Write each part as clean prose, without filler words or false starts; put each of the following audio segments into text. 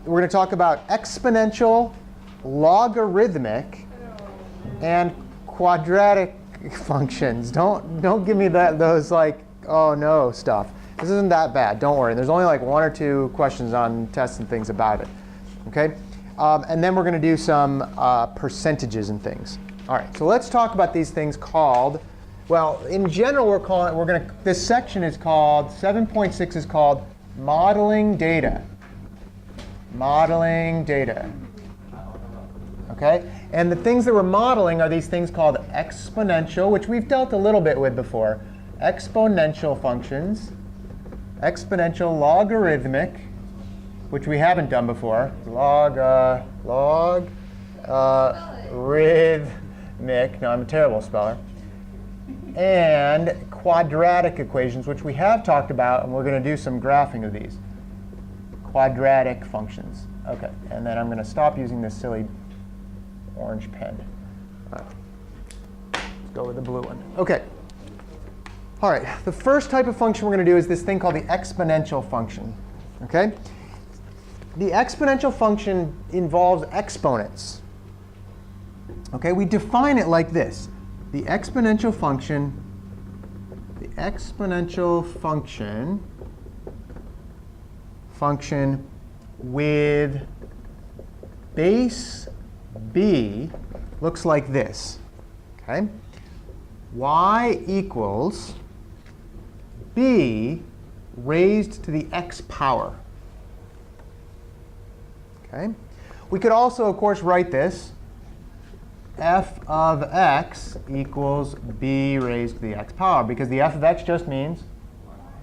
We're going to talk about exponential, logarithmic, and quadratic functions. Don't give me those like, oh no stuff. This isn't that bad. Don't worry. There's only like 1 or 2 questions on tests and things about it. Okay? And then we're going to do some percentages and things. All right. So let's talk about these things called, well, in general, this section is called, 7.6 is called modeling data. Modeling data. Okay? And the things that we're modeling are these things called exponential, which we've dealt a little bit with before. Exponential functions. Exponential logarithmic, which we haven't done before. Logarithmic. No, I'm a terrible speller. And quadratic equations, which we have talked about, and we're going to do some graphing of these. Quadratic functions. OK, and then I'm going to stop using this silly orange pen. Let's go with the blue one. OK. All right, the first type of function we're going to do is this thing called the exponential function. OK? The exponential function involves exponents. OK, we define it like this. The exponential function with base b looks like this. Okay? Y equals b raised to the x power. Okay? We could also, of course, write this. F of x equals b raised to the x power, because the f of x just means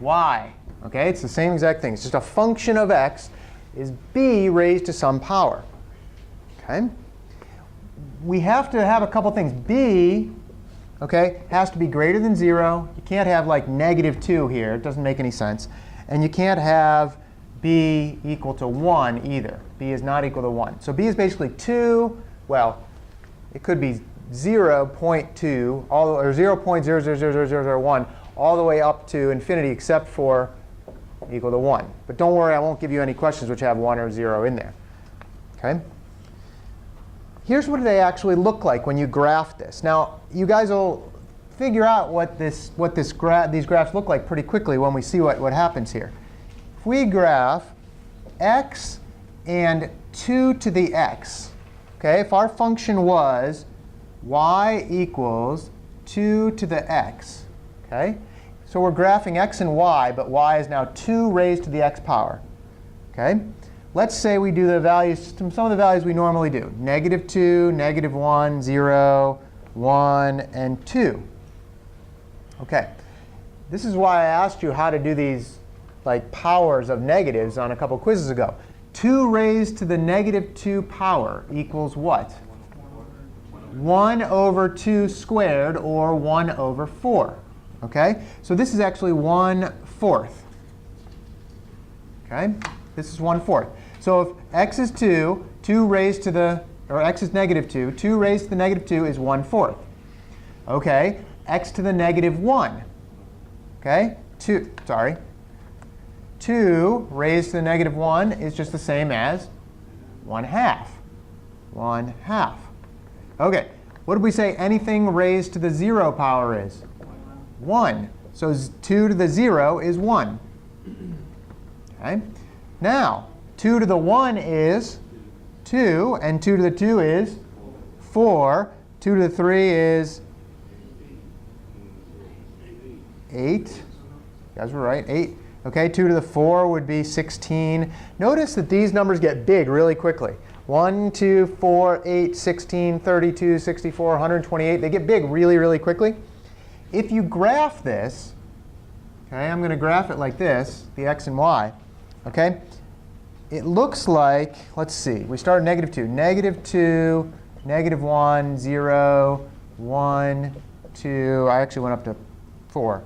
y. Okay? It's the same exact thing. It's just a function of x is b raised to some power. Okay? We have to have a couple things. B, okay, has to be greater than 0. You can't have like -2 here. It doesn't make any sense. And you can't have b equal to 1 either. B is not equal to 1. So b is basically 2. Well, it could be 0.2 or 0.000001 all the way up to infinity, except for equal to 1. But don't worry, I won't give you any questions which have 1 or 0 in there. Okay? Here's what they actually look like when you graph this. Now, you guys will figure out what these graphs look like pretty quickly when we see what happens here. If we graph x and 2 to the x, okay, if our function was y equals 2 to the x, okay, so we're graphing x and y, but y is now 2 raised to the x power. Okay? Let's say we do the values, some of the values we normally do. -2, -1, 0, 1, and 2. Okay. This is why I asked you how to do these like powers of negatives on a couple quizzes ago. 2 raised to the -2 power equals what? 1 over 2 squared, or 1 over 4. Okay? So this is actually 1/4. Okay? This is 1/4. So if x is 2, 2 raised to the, or x is -2, 2 raised to the -2 is 1/4. Okay? X to the -1. Okay? 2 raised to the -1 is just the same as 1/2. 1/2. OK. What did we say anything raised to the 0 power is? 1. So 2 to the 0 is 1. Okay? Now, 2 to the 1 is 2, and 2 to the 2 is 4. 2 to the 3 is 8. You guys were right, 8. OK, 2 to the 4 would be 16. Notice that these numbers get big really quickly. 1, 2, 4, 8, 16, 32, 64, 128. They get big really, really quickly. If you graph this, okay, I'm going to graph it like this, the x and y. Okay? It looks like, let's see, we start at -2. -2, -1, 0, 1, 2. I actually went up to 4,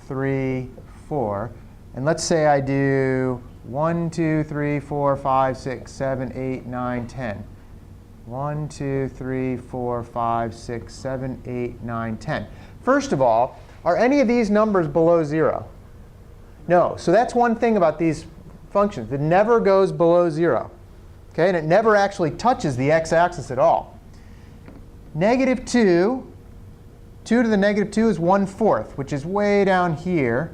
3, 4. And let's say I do 1, 2, 3, 4, 5, 6, 7, 8, 9, 10. 1, 2, 3, 4, 5, 6, 7, 8, 9, 10. First of all, are any of these numbers below 0? No. So that's one thing about these functions. It never goes below 0. Okay, and it never actually touches the x-axis at all. Negative 2, 2 to the negative 2 is 1/4, which is way down here,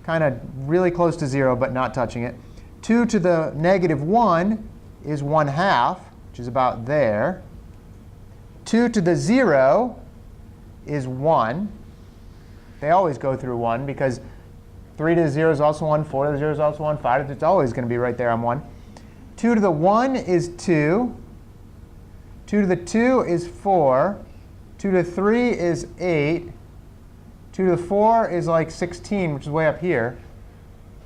kind of really close to 0, but not touching it. 2 to the negative 1 is 1/2, which is about there. 2 to the 0 is 1. They always go through 1 because 3 to the 0 is also 1, 4 to the 0 is also 1, 5 to the, it's always going to be right there on 1. 2 to the 1 is 2. 2 to the 2 is 4. 2 to the 3 is 8. 2 to the 4 is like 16, which is way up here.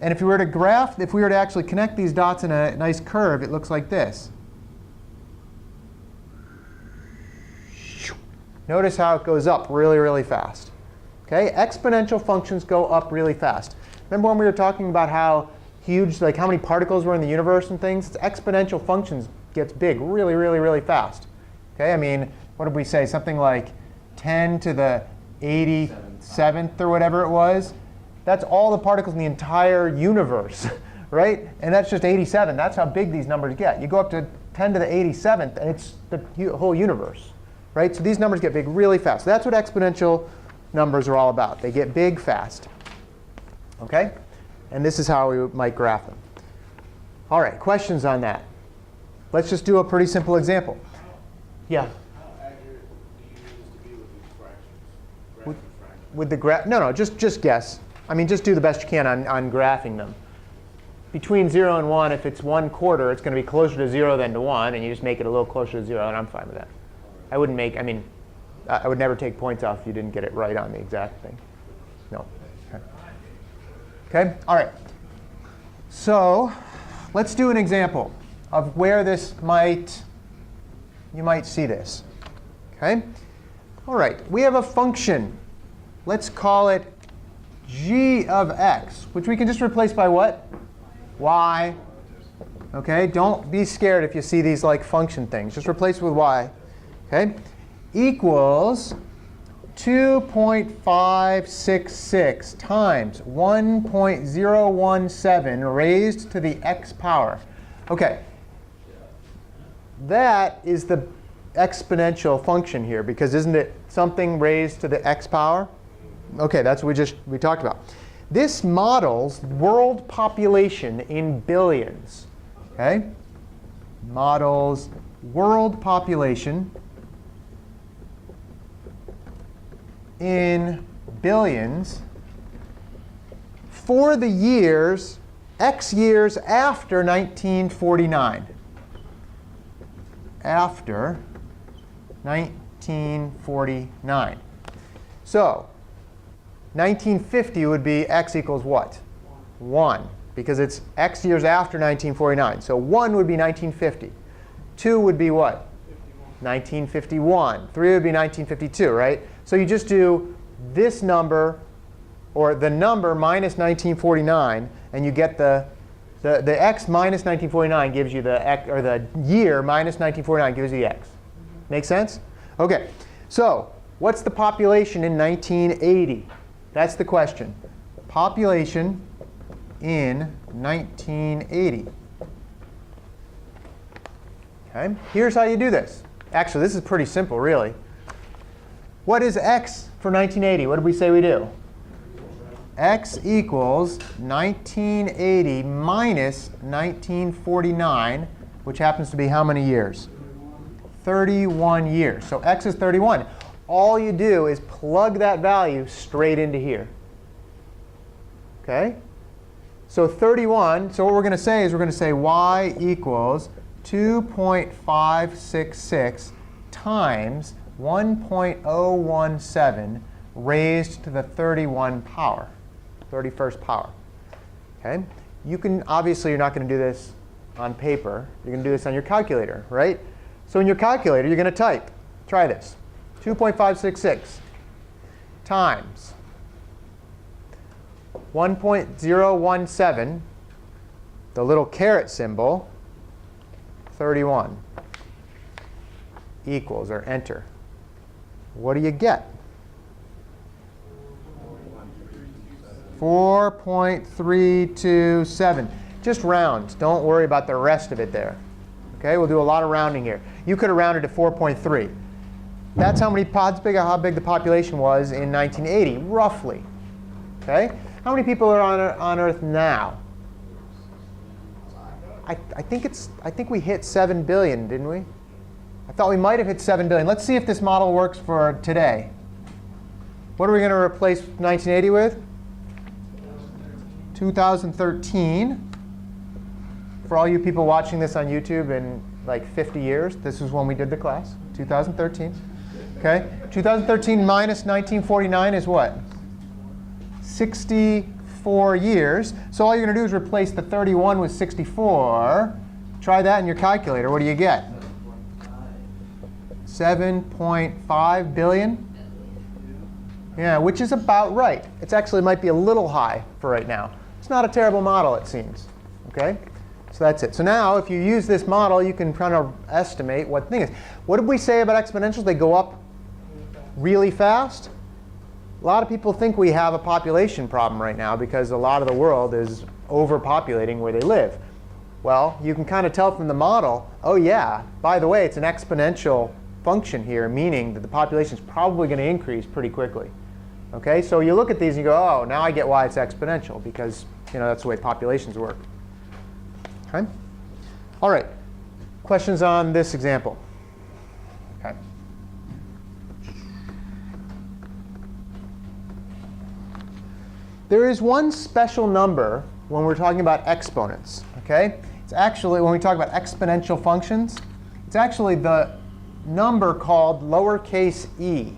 And if we were to graph, if we were to actually connect these dots in a nice curve, it looks like this. Notice how it goes up really, really fast. Okay? Exponential functions go up really fast. Remember when we were talking about how huge, like how many particles were in the universe and things? It's exponential functions gets big really, really, really fast. Okay? I mean, what did we say? Something like 10 to the 87th or whatever it was. That's all the particles in the entire universe, right? And that's just 87. That's how big these numbers get. You go up to 10 to the 87th, and it's the whole universe, right? So these numbers get big really fast. So that's what exponential numbers are all about. They get big fast. OK? And this is how we might graph them. All right, questions on that? Let's just do a pretty simple example. Yeah? How accurate do you use to be with these fractions? With the graph? No, just guess. I mean, just do the best you can on graphing them. Between 0 and 1, if it's 1/4, it's going to be closer to 0 than to 1. And you just make it a little closer to 0. And I'm fine with that. I wouldn't make, I mean, I would never take points off if you didn't get it right on the exact thing. No. OK? All right. So let's do an example of where this you might see this. OK? All right. We have a function. Let's call it g of x, which we can just replace by what? Y. OK? Don't be scared if you see these like function things. Just replace it with y. OK? Equals 2.566 times 1.017 raised to the x power. OK. That is the exponential function here, because isn't it something raised to the x power? OK, that's what we talked about. This models world population in billions. OK? Models world population in billions for the years, x years after 1949. After 1949. So 1950 would be x equals what? 1, because it's x years after 1949. So 1 would be 1950. 2 would be what? 1951. 3 would be 1952, right? So you just do this number, or the number minus 1949, and you get the x minus 1949 gives you the x, or the year minus 1949 gives you the x. Make sense? OK. So what's the population in 1980? That's the question. Population in 1980. OK. Here's how you do this. Actually, this is pretty simple, really. What is x for 1980? What did we say we do? X equals 1980 minus 1949, which happens to be how many years? 31 years. So x is 31. All you do is plug that value straight into here. OK? So 31, so what we're going to say is we're going to say y equals 2.566 times 1.017 raised to the 31 power, 31st power. Okay? You can, obviously, you're not going to do this on paper. You're going to do this on your calculator, right? So in your calculator, you're going to type. Try this. 2.566 times 1.017, the little caret symbol, 31, equals, or enter. What do you get? 4.327. Just round. Don't worry about the rest of it there. Okay, we'll do a lot of rounding here. You could have rounded to 4.3. That's how big the population was in 1980, roughly. Okay, how many people are on Earth now? I think we hit 7 billion, didn't we? I thought we might have hit 7 billion. Let's see if this model works for today. What are we going to replace 1980 with? 2013. For all you people watching this on YouTube in like 50 years, this is when we did the class, 2013. Okay, 2013 minus 1949 is what? 64 years. So all you're going to do is replace the 31 with 64. Try that in your calculator. What do you get? 7.5 billion? Yeah, which is about right. It actually might be a little high for right now. It's not a terrible model, it seems. Okay? So that's it. So now, if you use this model, you can kind of estimate what the thing is. What did we say about exponentials? They go up really fast. A lot of people think we have a population problem right now because a lot of the world is overpopulating where they live. Well, you can kind of tell from the model, oh yeah, by the way, it's an exponential function here, meaning that the population is probably going to increase pretty quickly. Okay, so you look at these and you go, oh, now I get why it's exponential, because that's the way populations work. Okay? All right. Questions on this example? Okay. There is one special number when we're talking about exponents. Okay? It's actually, when we talk about exponential functions, it's actually the number called lowercase e.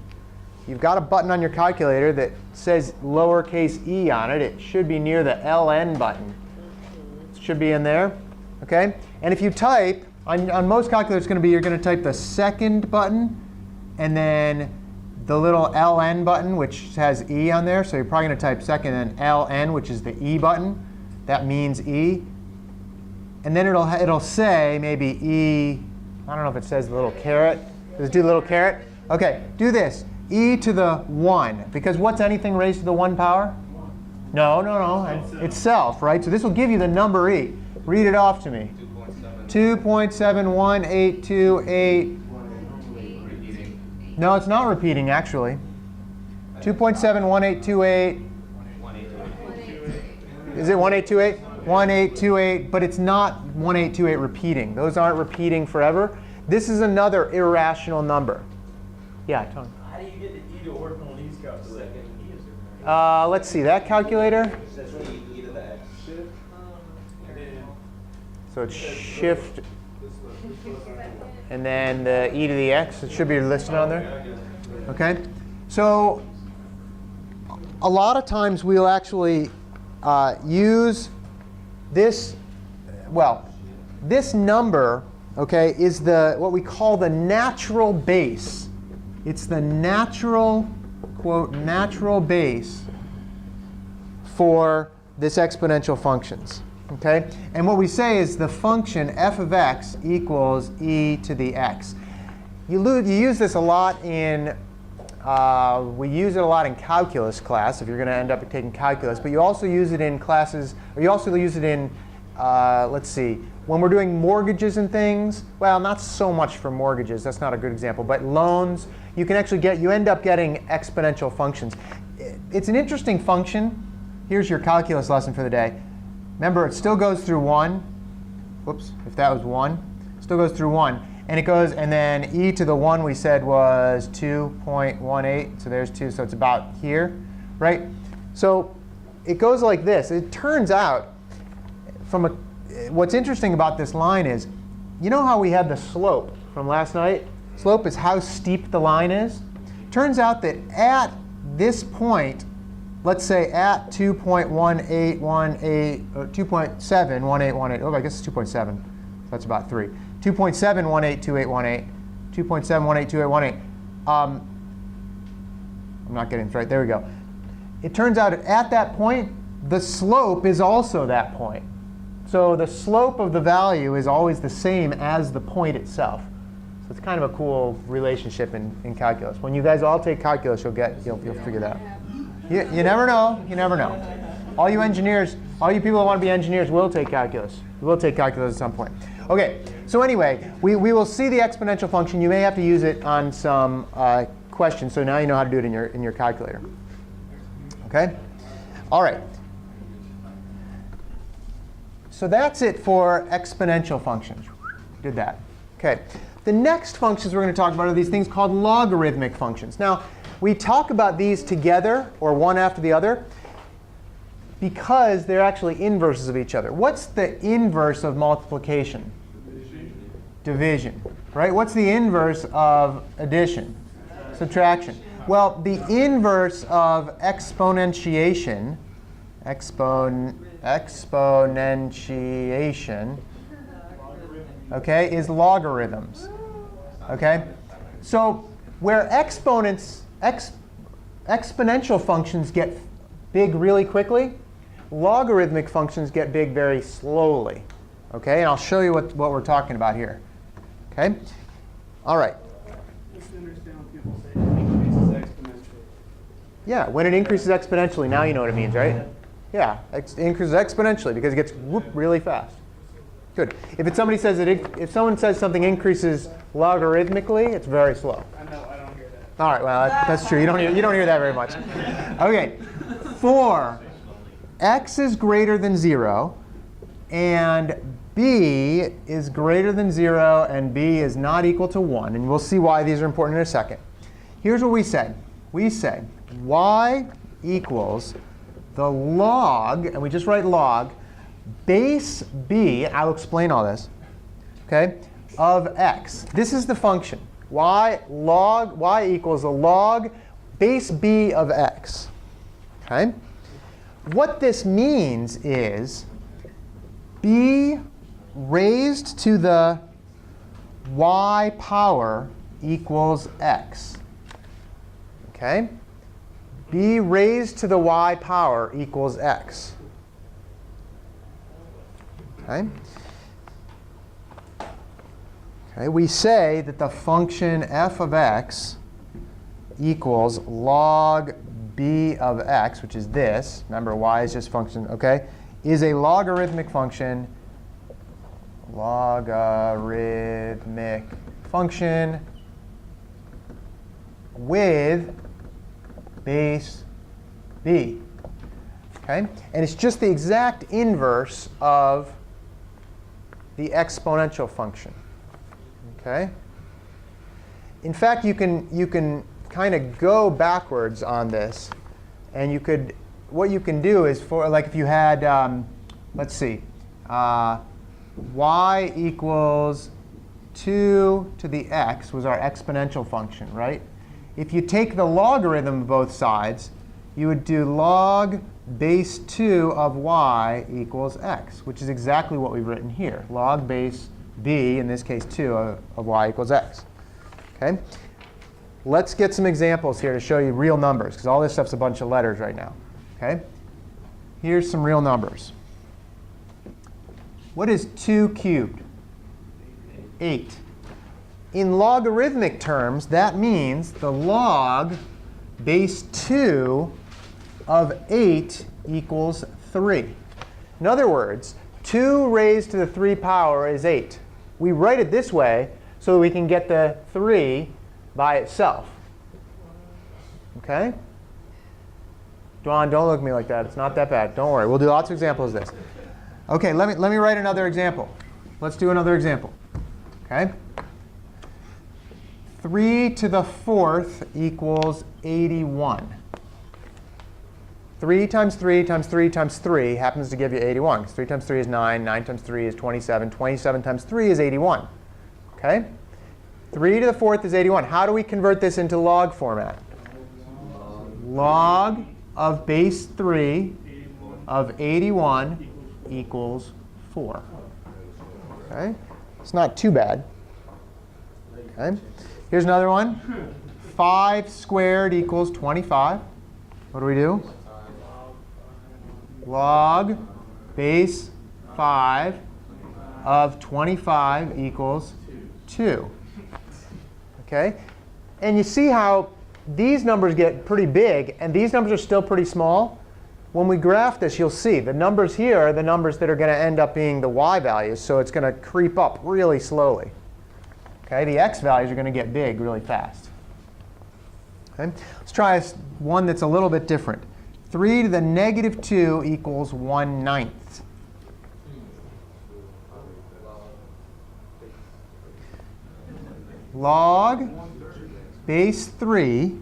You've got a button on your calculator that says lowercase e on it. It should be near the ln button. It should be in there. Okay? And if you type, on most calculators, it's going to be you're going to type the second button and then the little ln button, which has e on there. So you're probably going to type second and ln, which is the e button. That means e. And then it'll say maybe e. I don't know if it says the little caret. Does it do the little caret? OK, do this. E to the 1. Because what's anything raised to the 1 power? No. Itself, right? So this will give you the number e. Read it off to me. 2.71828. No, it's not repeating, actually. 2.71828. Is it 1828? 1828, but it's not 1828 repeating. Those aren't repeating forever. This is another irrational number. Yeah, Tony. How do you get the e to work on these calculators? Let's see, that calculator. So it's shift and then the e to the x. It should be listed on there. OK? So a lot of times we'll actually use this. Well, this number, OK, is what we call the natural base. It's the natural, quote, natural base for this exponential functions. Okay? And what we say is the function f of x equals e to the x. You use this a lot in, we use it a lot in calculus class if you're going to end up taking calculus. But you also use it in classes, or you also use it in, let's see, when we're doing mortgages and things. Well, not so much for mortgages. That's not a good example. But loans, you can actually you end up getting exponential functions. It's an interesting function. Here's your calculus lesson for the day. Remember, it still goes through 1. Whoops, if that was 1. It still goes through 1. And it goes, and then e to the 1 we said was 2.18. So there's 2. So it's about here, right? So it goes like this. It turns out, what's interesting about this line is, you know how we had the slope from last night? Slope is how steep the line is. Turns out that at this point, let's say at 2.1818, or 2.71818, oh, I guess it's 2.7. So that's about 3. 2.7182818, 2.7182818. I'm not getting it right. There we go. It turns out at that point, the slope is also that point. So the slope of the value is always the same as the point itself. So it's kind of a cool relationship in calculus. When you guys all take calculus, you'll figure that out. You never know. You never know. All you engineers, all you people that want to be engineers will take calculus. You will take calculus at some point. OK, so anyway, we will see the exponential function. You may have to use it on some questions. So now you know how to do it in your calculator. OK? All right. So that's it for exponential functions. Did that. OK. The next functions we're going to talk about are these things called logarithmic functions. Now, we talk about these together, or one after the other, because they're actually inverses of each other. What's the inverse of multiplication? Division. Right? What's the inverse of addition? Subtraction. Well, the inverse of exponentiation, exponentiation, okay, is logarithms. Okay? So where exponential functions get big really quickly, logarithmic functions get big very slowly. Okay? And I'll show you what we're talking about here. Okay? All right. Just to understand when people say it increases exponentially. Yeah, when it increases exponentially, now you know what it means, right? Yeah, it increases exponentially because it gets whoop really fast. Good. If if someone says something increases logarithmically, it's very slow. I know, I don't hear that. All right, well, that's true. You don't hear that very much. OK, for x is greater than 0, and b is greater than 0, and b is not equal to 1. And we'll see why these are important in a second. Here's what we said. We said y equals the log, and we just write log, base b, I'll explain all this, okay, of x. This is the function. Y equals the log base b of x. Okay? What this means is b raised to the y power equals x. Okay? b raised to the y power equals x. Okay? Okay, we say that the function f of x equals log b of x, which is this. Remember, y is just function, okay? Is a logarithmic function. Logarithmic function with base b. Okay? And it's just the exact inverse of the exponential function. Okay? In fact, you can kind of go backwards on this, and what you can do is for like if you had let's see, y equals 2 to the x was our exponential function, right? If you take the logarithm of both sides, you would do log base 2 of y equals x, which is exactly what we've written here. Log base b, in this case 2, of y equals x. Okay? Let's get some examples here to show you real numbers, because all this stuff's a bunch of letters right now. Okay? Here's some real numbers. What is 2 cubed? 8. In logarithmic terms, that means the log base 2 of 8 equals 3. In other words, 2 raised to the 3 power is 8. We write it this way so that we can get the 3 by itself. OK? Dawn, don't look at me like that. It's not that bad. Don't worry. We'll do lots of examples of this. OK, let me write another example. Let's do another example. OK? 3 to the 4th equals 81. 3 times 3 times 3 times 3 happens to give you 81. 'Cause 3 times 3 is 9. 9 times 3 is 27. 27 times 3 is 81. OK? 3 to the 4th is 81. How do we convert this into log format? Log of base 3 of 81 equals 4. OK? It's not too bad. OK? Here's another one. 5 squared equals 25. What do we do? Log base 5 of 25 equals 2. OK? And you see how these numbers get pretty big, and these numbers are still pretty small? when we graph this, you'll see the numbers here are the numbers that are going to end up being the y values. So it's going to creep up really slowly. Okay, the x values are going to get big really fast. Okay? Let's try one that's a little bit different. 3 to the negative 2 equals 1/9. Log base 3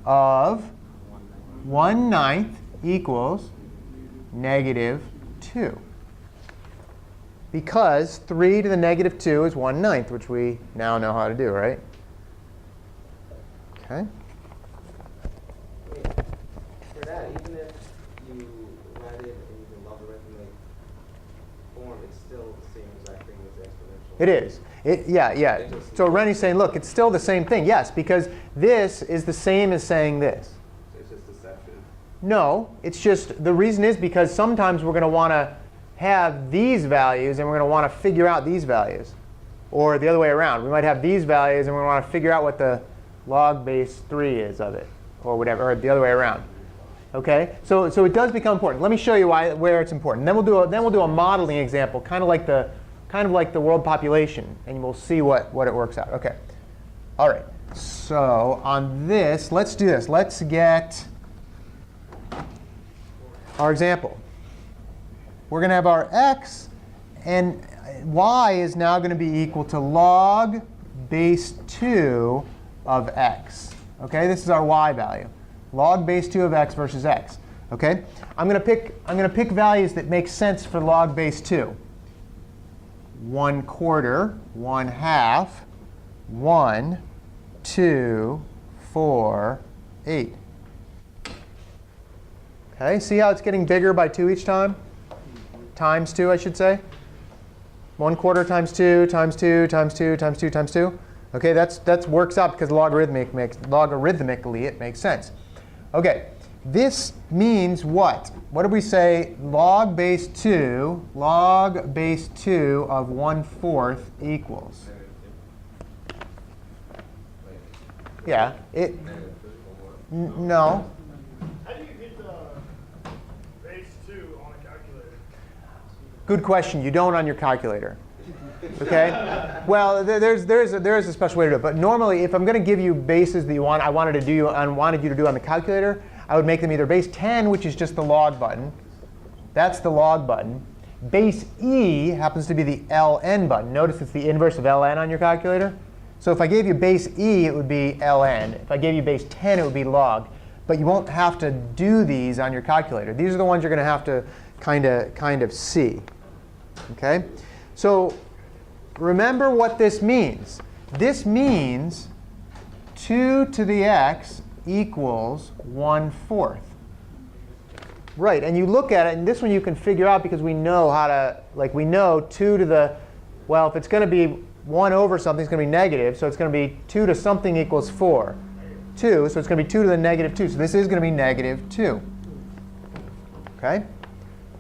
of 1/9 equals negative 2. Because 3 to the negative 2 is 1/9, which we now know how to do, right? Okay. For that, even if you write it in the logarithmic form, it's still the same exact thing as the exponential. It is. Yeah. So Rennie's saying, look, it's still the same thing. Yes, because this is the same as saying this. So it's just deceptive. No, it's just, the reason is because sometimes we're going to want to have these values and we're going to want to figure out these values. Or the other way around. We might have these values and we want to figure out what the log base 3 is of it, or whatever, or the other way around. Okay? So it does become important. Let me show you where it's important. Then we'll do a modeling example, kind of like the world population, and we'll see what it works out. Okay. All right. So on this, let's do this. Let's get our example. We're going to have our x, and y is now going to be equal to log base 2 of x. Okay, this is our y value. Log base 2 of x versus x. Okay, I'm going to pick values that make sense for log base 2. 1/4, 1/2, 1, 2, 4, 8. Okay, see how it's getting bigger by 2 each time? Times 2, I should say. 1/4 times 2 times 2 times 2 times 2 times 2. Okay, that works out because logarithmically it makes sense. Okay, this means what? What did we say? Log base 2 of 1/4 equals. Yeah, no. How do you get the base 2 on a calculator? Good question. You don't on your calculator. Okay? Well, there is a special way to do it. But normally, if I'm going to give you bases that I wanted you to do on the calculator, I would make them either base 10, which is just the log button. That's the log button. Base E happens to be the ln button. Notice it's the inverse of ln on your calculator. So if I gave you base E, it would be ln. If I gave you base 10, it would be log. But you won't have to do these on your calculator. These are the ones you're going to have to kind of see. Okay? So remember what this means. This means 2 to the x equals 1/4. Right, and you look at it, and this one you can figure out because we know how to, we know 2 to the, well, if it's going to be 1 over something, it's going to be negative. So it's going to be 2 to something equals 4. 2, so it's going to be 2 to the negative 2. So this is going to be negative 2. OK?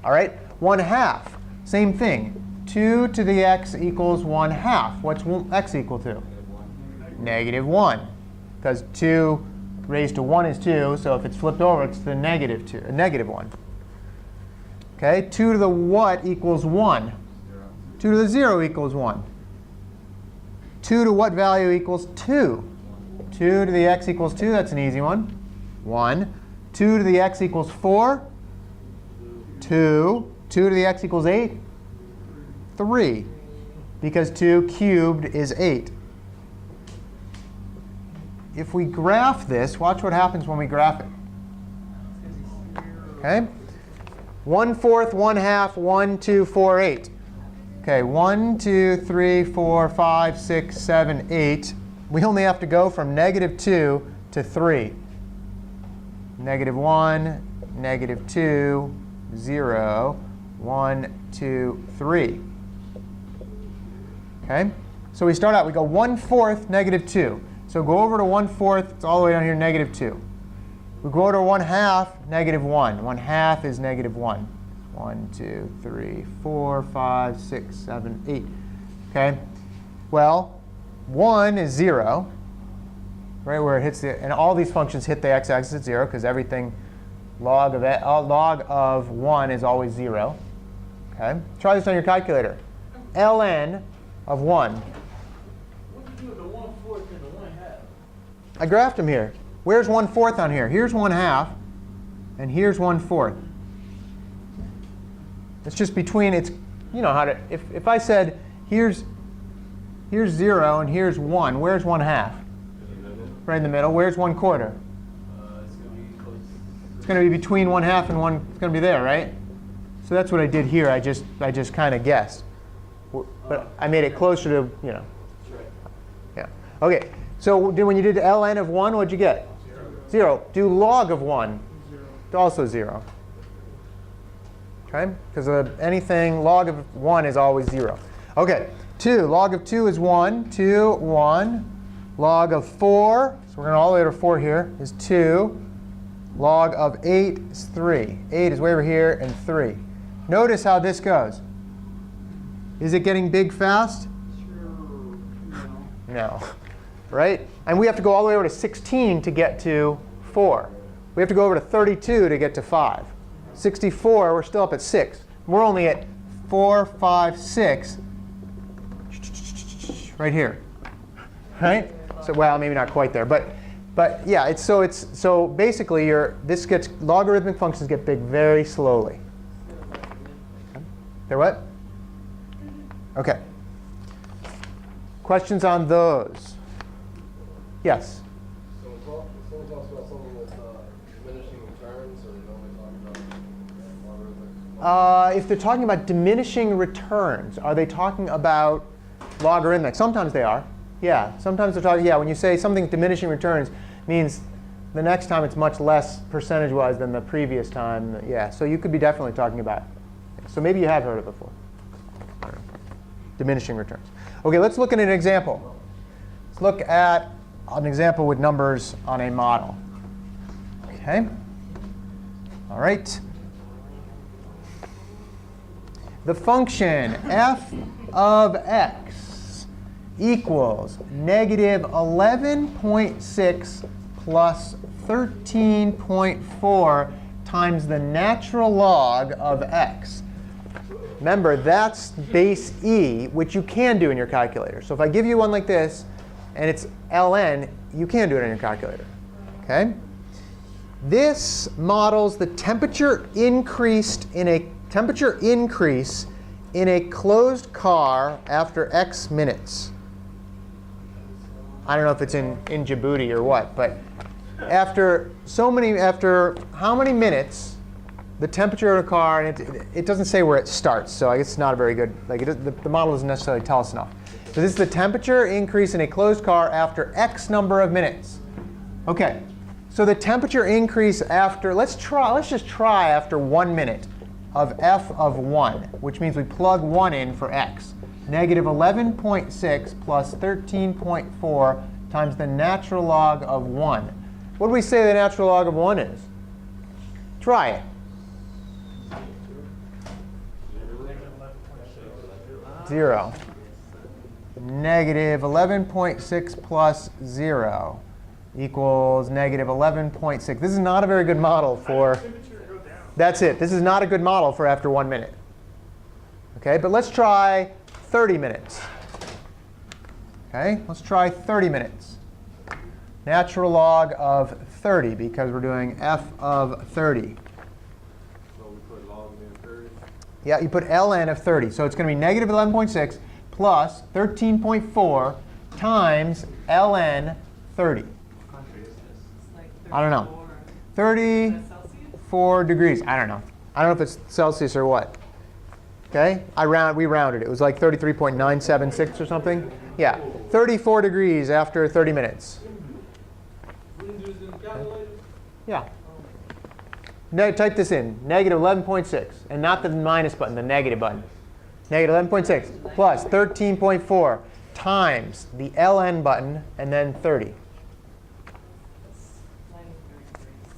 All right, 1/2, same thing. 2 to the x equals 1/2. What's x equal to? Negative 1. Because 2 raised to 1 is 2. So if it's flipped over, it's the negative 1. OK? 2 to the what equals 1? 2 to the 0 equals 1. 2 to what value equals 2? 2 to the x equals 2. That's an easy one. 1. 2 to the x equals 4? 2. 2 to the x equals 8? 3, because 2 cubed is 8. If we graph this, watch what happens when we graph it. Okay? 1/4, 1/2, 1, 2, 4, 8. Okay, 1, 2, 3, 4, 5, 6, 7, 8. We only have to go from negative 2 to 3. Negative 1, negative 2, 0, 1, 2, 3. Okay? So we start out, we go 1/4, negative 2. So go over to 1/4, it's all the way down here, negative 2. We go over to 1/2, negative 1. 1/2 is negative 1. 1, 2, 3, 4, 5, 6, 7, 8. Okay? Well, 1 is 0, right where it hits the, and all these functions hit the x-axis at 0 because everything Log of 1 is always 0. Okay. Try this on your calculator. ln of 1. What do you do with the 1/4 and the 1/2? I graphed them here. Where's 1/4 on here? Here's 1/2, and here's 1/4. It's just between, it's, you know how to, if I said, here's 0 and here's 1, where's 1/2? Right in the middle. Where's 1/4? It's going to be close. It's going to be between 1/2 and 1, it's going to be there, right? So that's what I did here. I just kind of guessed. But I made it closer to, you know. Yeah. OK. So when you did ln of 1, what'd you get? 0. Do log of 1. Also 0. OK? Because anything log of 1 is always 0. OK. 2. Log of 2 is 1. 2, 1. Log of 4, so we're going all the way to 4 here, is 2. Log of 8 is 3. 8 is way over here, and 3. Notice how this goes. Is it getting big fast? No. Right? And we have to go all the way over to 16 to get to 4. We have to go over to 32 to get to 5. 64, we're still up at 6. We're only at 4, 5, 6 right here. Right? So, well, maybe not quite there, but yeah. So basically, logarithmic functions get big very slowly. They're what? OK. Questions on those? Yes. So someone talks about something with diminishing returns, or they only talk about logarithmic? If they're talking about diminishing returns, are they talking about logarithmic? Sometimes they are. Yeah, sometimes they're talking, yeah, when you say something diminishing returns, means the next time it's much less percentage-wise than the previous time. Yeah, so you could be definitely talking about it. So maybe you have heard it before. I don't know. Diminishing returns. OK, let's look at an example. Let's look at an example with numbers on a model. OK. All right. The function f of x equals negative 11.6 plus 13.4 times the natural log of x. Remember, that's base e, which you can do in your calculator. So if I give you one like this, and it's ln, you can do it in your calculator. OK? This models the temperature increase in a closed car after x minutes. I don't know if it's in Djibouti or what, but after how many minutes the temperature of a car, and it doesn't say where it starts, so I guess it's not a very good, the model doesn't necessarily tell us enough. So this is the temperature increase in a closed car after x number of minutes. OK, so the temperature increase after, let's just try after 1 minute of f of 1, which means we plug 1 in for x. Negative 11.6 plus 13.4 times the natural log of 1. What do we say the natural log of 1 is? Try it. 0. Negative 11.6 plus 0 equals negative 11.6. This is not a very good model for, that's it. This is not a good model for after 1 minute. OK, but let's try 30 minutes. OK, let's try 30 minutes. Natural log of 30, because we're doing f of 30. So we put log in 30? Yeah, you put ln of 30. So it's going to be negative 11.6 plus 13.4 times ln 30. I don't know. 34 degrees. I don't know. I don't know if it's Celsius or what. OK? We rounded it. It was like 33.976 or something. Yeah, 34 degrees after 30 minutes. Yeah. Type this in, negative 11.6, and not the minus button, the negative button. Negative 11.6 plus 13.4 times the ln button, and then 30.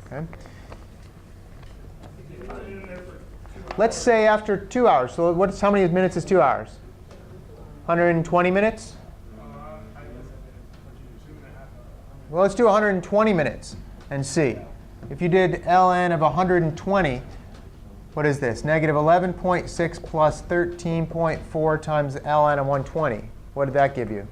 Okay. Let's say after 2 hours. So how many minutes is 2 hours? 120 minutes? Well, let's do 120 minutes and see. if you did ln of 120, what is this? Negative 11.6 plus 13.4 times ln of 120. What did that give you?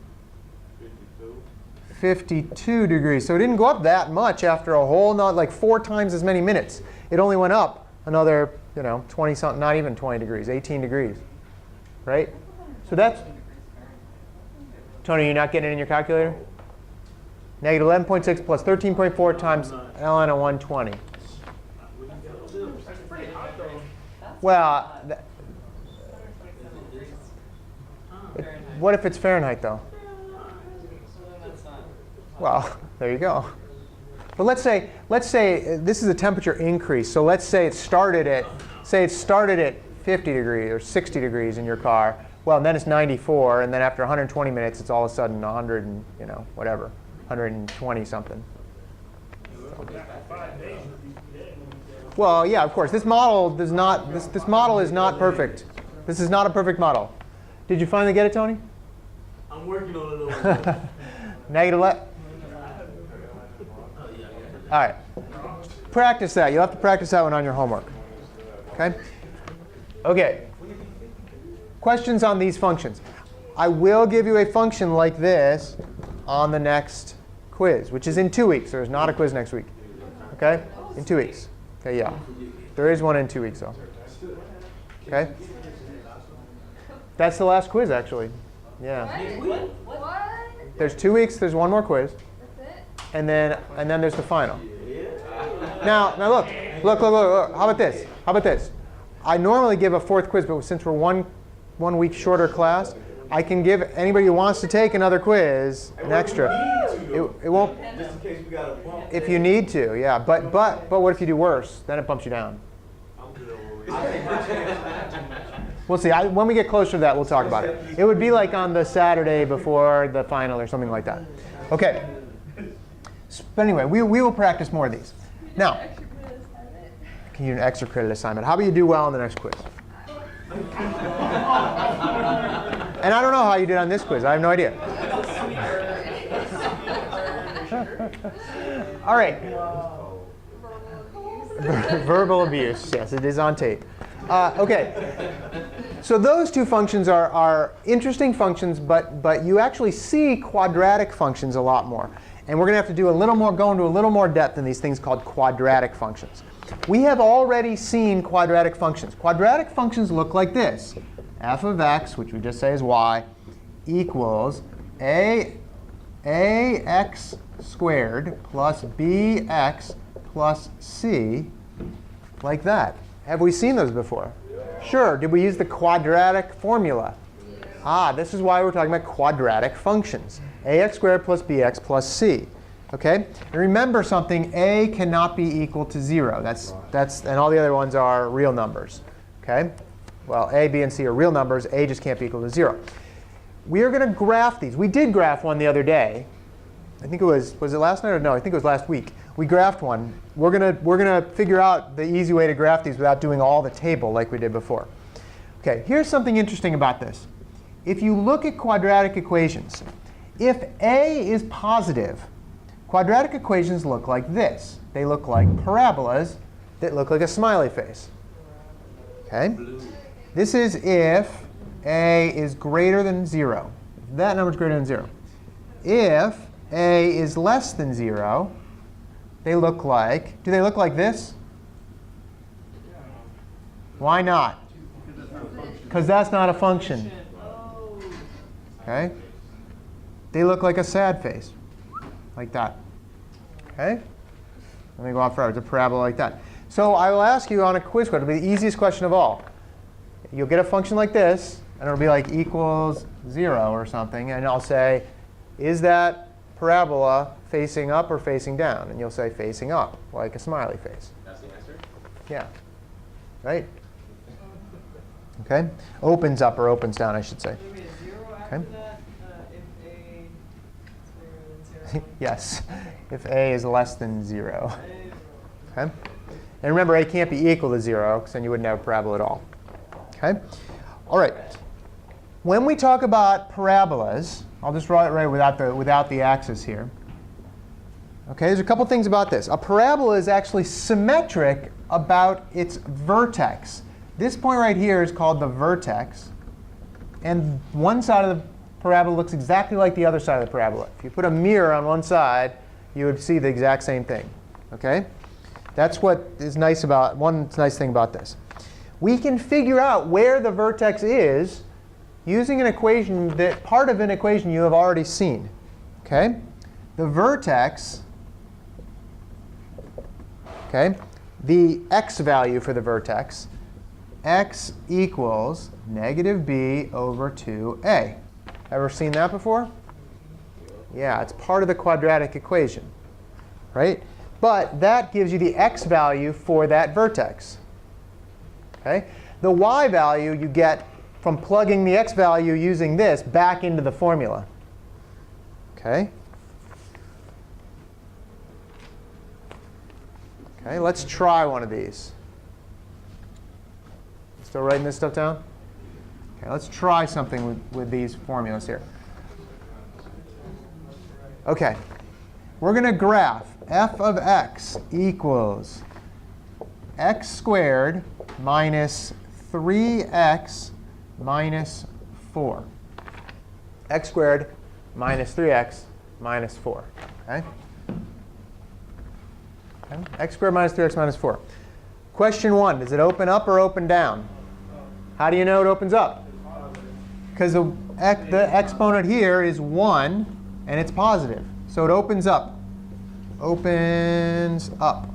52 degrees. So it didn't go up that much after a whole, not like 4 times as many minutes. It only went up another, 20 something, not even 20 degrees, 18 degrees, right? So that's, Tony, you're not getting it in your calculator? Negative 11.6 plus 13.4 times ln of 120. Well, what if it's Fahrenheit, though? Well, there you go. But let's say this is a temperature increase. So let's say it started at 50 degrees or 60 degrees in your car. Well, and then it's 94, and then after 120 minutes, it's all of a sudden 100 and whatever, 120 something. Well, yeah, of course. This model does not. This model is not perfect. This is not a perfect model. Did you finally get it, Tony? I'm working on it over Negative. All right. Practice that. You'll have to practice that one on your homework. OK? OK. Questions on these functions. I will give you a function like this on the next quiz, which is in 2 weeks. There's not a quiz next week. OK? In 2 weeks. OK, yeah. There is one in 2 weeks, though. OK? That's the last quiz, actually. Yeah. What? There's 2 weeks. There's one more quiz. And then there's the final. Now look. How about this? I normally give a 4th quiz, but since we're one week shorter class, I can give anybody who wants to take another quiz an extra. It won't. just in case we got a bump. If you need to, yeah. But what if you do worse? Then it bumps you down. I'm good over We'll see. When we get closer to that, we'll talk about it. It would be like on the Saturday before the final or something like that. OK. But anyway, we will practice more of these. Now, can you do an extra credit assignment? How about you do well on the next quiz? And I don't know how you did on this quiz. I have no idea. All right. Verbal abuse. Yes, it is on tape. OK. So those two functions are interesting functions, but you actually see quadratic functions a lot more. And we're going to have to do go into a little more depth in these things called quadratic functions. We have already seen quadratic functions. Quadratic functions look like this. F of x, which we just say is y, equals ax squared plus bx plus c, like that. Have we seen those before? Sure. Did we use the quadratic formula? This is why we're talking about quadratic functions. Ax squared plus bx plus c. OK? And remember something, a cannot be equal to 0. And all the other ones are real numbers. OK? Well, a, b, and c are real numbers. A just can't be equal to 0. We are going to graph these. We did graph one the other day. I think it was it last night or no? I think it was last week. We graphed one. We're gonna figure out the easy way to graph these without doing all the table like we did before. OK, here's something interesting about this. If you look at quadratic equations, if a is positive, quadratic equations look like this. They look like parabolas that look like a smiley face. OK? This is if a is greater than 0. If that number is greater than 0. If a is less than 0, do they look like this? Why not? Because that's not a function. OK? They look like a sad face, like that. OK? Let me go on forever. It's a parabola like that. So I will ask you on a quiz question. It'll be the easiest question of all. You'll get a function like this, and it'll be like equals 0 or something. And I'll say, is that parabola facing up or facing down? And you'll say facing up, like a smiley face. That's the answer? Yeah. Right? OK? Opens up or opens down, I should say. OK? Yes, if a is less than 0. OK? And remember, a can't be equal to 0, because then you wouldn't have a parabola at all. OK? All right. When we talk about parabolas, I'll just draw it right without the axis here. Okay, there's a couple things about this. A parabola is actually symmetric about its vertex. This point right here is called the vertex. And one side of the parabola looks exactly like the other side of the parabola. If you put a mirror on one side, you would see the exact same thing. Okay? That's what is nice about one nice thing about this. We can figure out where the vertex is using an equation that part of an equation you have already seen. Okay? The vertex, okay, the x value for the vertex, x equals negative b over 2a. Ever seen that before? Yeah, it's part of the quadratic equation, right? But that gives you the x value for that vertex. Okay? The y value you get from plugging the x value using this back into the formula. Okay? Okay, let's try one of these. Still writing this stuff down? Okay, let's try something with these formulas here. OK, we're going to graph f of x equals x squared minus 3x minus 4. X squared minus 3x minus 4. Okay? Okay. X squared minus 3x minus 4. Question 1, does it open up or open down? How do you know it opens up? Because the exponent here is 1, and it's positive. So it opens up. Opens up.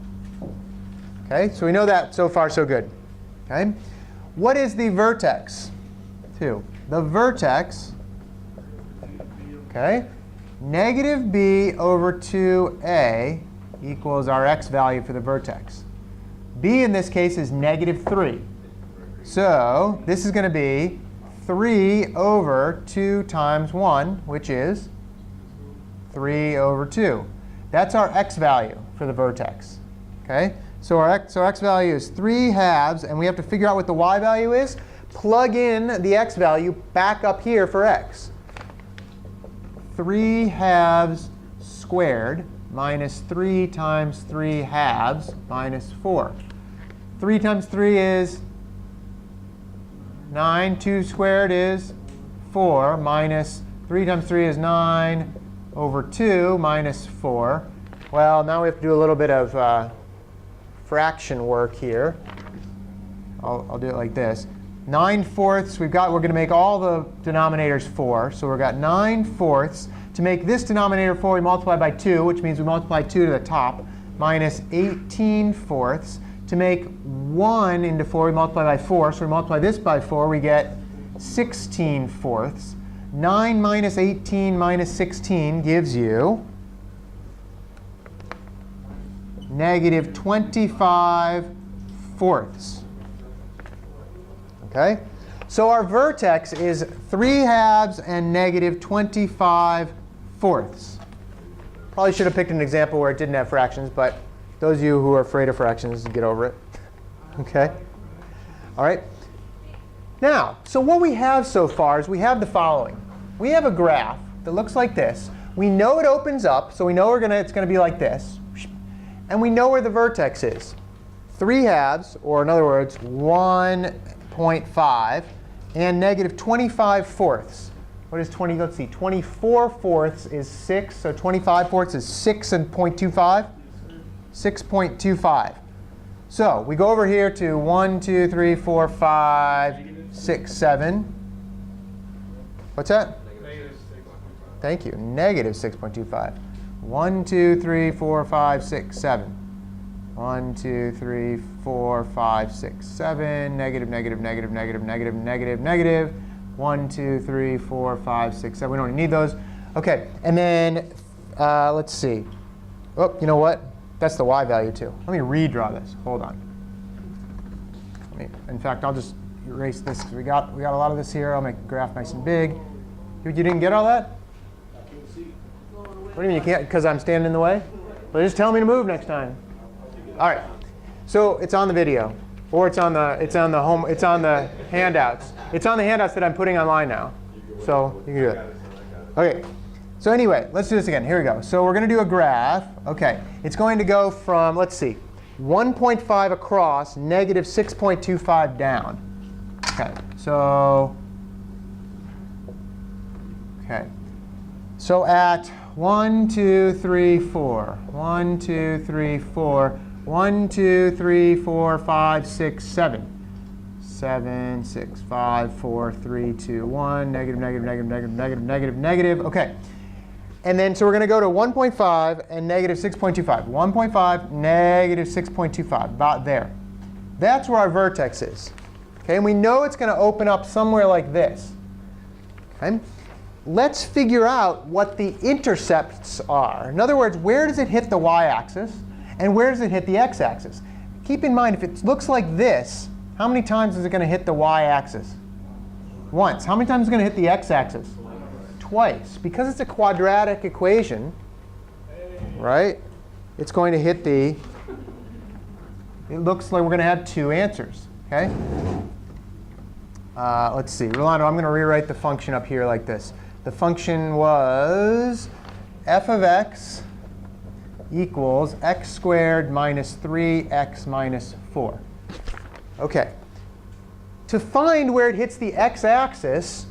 OK, so we know that so far so good. OK, what is the vertex? 2. The vertex, OK, negative b over 2a equals our x value for the vertex. B in this case is negative 3. So this is going to be 3 over 2 times 1, which is 3 over 2. That's our x value for the vertex. Okay? So our x value is 3 halves, and we have to figure out what the y value is. Plug in the x value back up here for x. 3 halves squared minus 3 times 3 halves minus 4. 3 times 3 is 9. 2 squared is 4 minus 3 times 3 is 9 over 2 minus 4. Well, now we have to do a little bit of fraction work here. I'll do it like this. 9/4 we're going to make all the denominators 4. So we've got 9/4. To make this denominator 4, we multiply by 2, which means we multiply 2 to the top, minus 18/4. To make 1 into 4, we multiply by 4. So we multiply this by 4, we get 16/4. 9 minus 18 minus 16 gives you negative 25/4. Okay? So our vertex is 3 halves and negative 25/4. Probably should have picked an example where it didn't have fractions, but those of you who are afraid of fractions, get over it. Okay? All right? Now, so what we have so far is we have the following. We have a graph that looks like this. We know it opens up, so we know it's going to be like this. And we know where the vertex is. 3 halves, or in other words, 1.5, and negative 25/4. What is 20? Let's see. 24/4 is 6. So 25/4 is 6.25. 6.25. So we go over here to 1, 2, 3, 4, 5, 6, 7. What's that? Thank you. Negative 6.25. 1, 2, 3, 4, 5, 6, 7. 1, 2, 3, 4, 5, 6, 7. Negative, negative, negative, negative, negative, negative, negative. 1, 2, 3, 4, 5, 6, 7. We don't need those. OK, and then let's see. Oh, you know what? That's the y value too. Let me redraw this. Hold on. In fact, I'll just erase this because we got a lot of this here. I'll make the graph nice and big. You didn't get all that? What do you mean you can't? Because I'm standing in the way? Well, just tell me to move next time. All right. So it's on the video, or it's on the handouts. It's on the handouts that I'm putting online now. So you can do it. OK. So anyway, let's do this again. Here we go. So we're going to do a graph. OK, it's going to go from, let's see, 1.5 across, negative 6.25 down. OK, so at 1, 2, 3, 4, 1, 2, 3, 4, 1, 2, 3, 4, 5, 6, 7. 7, 6, 5, 4, 3, 2, 1, negative, negative, negative, negative, negative, negative, negative. OK. And then so we're going to go to 1.5 and negative 6.25. 1.5, negative 6.25, about there. That's where our vertex is. OK, and we know it's going to open up somewhere like this. OK? Let's figure out what the intercepts are. In other words, where does it hit the y-axis, and where does it hit the x-axis? Keep in mind, if it looks like this, how many times is it going to hit the y-axis? Once. How many times is it going to hit the x-axis? Twice. Because it's a quadratic equation, right? It's going to hit the, it looks like we're going to have two answers. OK? Let's see. Rolando, I'm going to rewrite the function up here like this. The function was f of x equals x squared minus 3x minus 4. OK. To find where it hits the x-axis,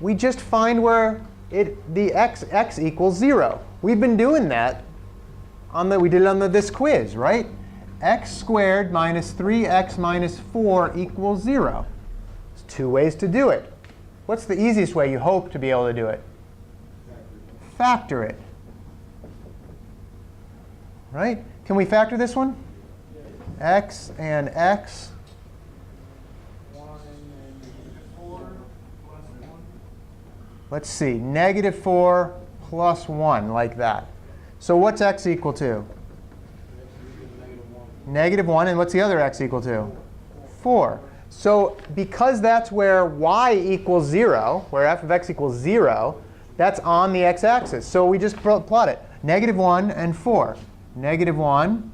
we just find where the x equals 0. We've been doing that we did it on this quiz, right? X squared minus 3x minus 4 equals 0. There's two ways to do it. What's the easiest way you hope to be able to do it? Factor it. Right? Can we factor this one? X and x. Let's see, negative 4 plus 1, like that. So what's x equal to? Negative 1. And what's the other x equal to? 4. So because that's where y equals 0, where f of x equals 0, that's on the x-axis. So we just plot it. Negative 1 and 4. Negative 1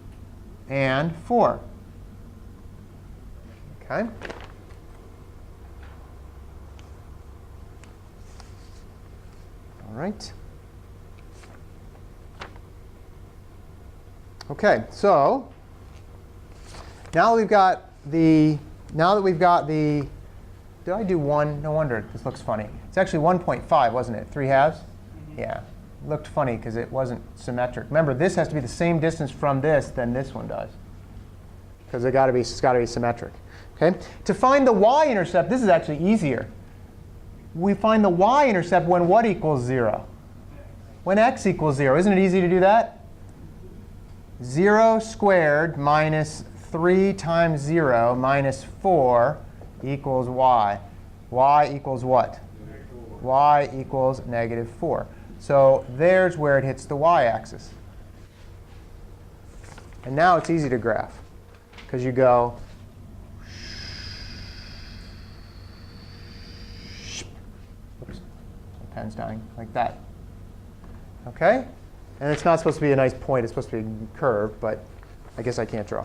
and 4. OK? All right. OK, so now that we've got the, did I do 1? No wonder, this looks funny. It's actually 1.5, wasn't it? 3 halves? Yeah. It looked funny because it wasn't symmetric. Remember, this has to be the same distance from this than this one does, because it's got to be symmetric. OK? To find the y-intercept, this is actually easier. We find the y-intercept when what equals 0? When x equals 0. Isn't it easy to do that? 0 squared minus 3 times 0 minus 4 equals y. Y equals what? Y equals negative 4. So there's where it hits the y-axis. And now it's easy to graph, because you go, oops, my pen's dying, like that. OK? And it's not supposed to be a nice point. It's supposed to be a curve, but I guess I can't draw.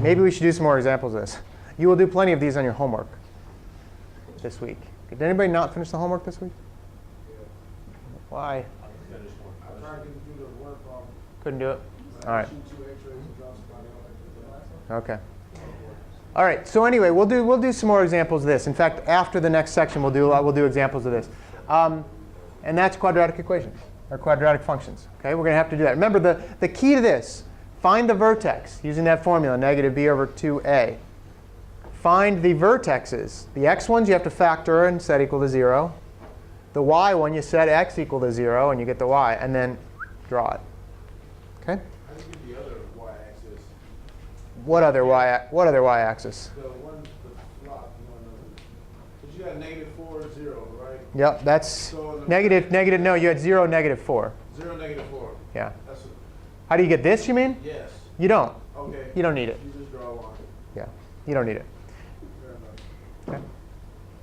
Maybe we should do some more examples of this. You will do plenty of these on your homework this week. Did anybody not finish the homework this week? Why? I tried to do the work problem. Couldn't do it? All right. Shoot 2 x-rays and drop somebody OK. All right. So anyway, we'll do some more examples of this. In fact, after the next section, we'll do examples of this. And that's quadratic equations, or quadratic functions. OK? We're going to have to do that. Remember, the key to this, find the vertex using that formula, negative b over 2a. Find the vertexes. The x ones you have to factor and set equal to 0. The y one you set x equal to 0, and you get the y. And then draw it. OK? How do you get the other y-axis? What other y-axis? The one, the plot. Because you got negative 4, 0, right? Yep, that's So negative. No, you had 0, negative 4. 0, negative 4. Yeah. That's what, How do you get this, you mean? yes. You don't. Okay. You don't need it. You just draw one. Yeah, you don't need it. Fair enough.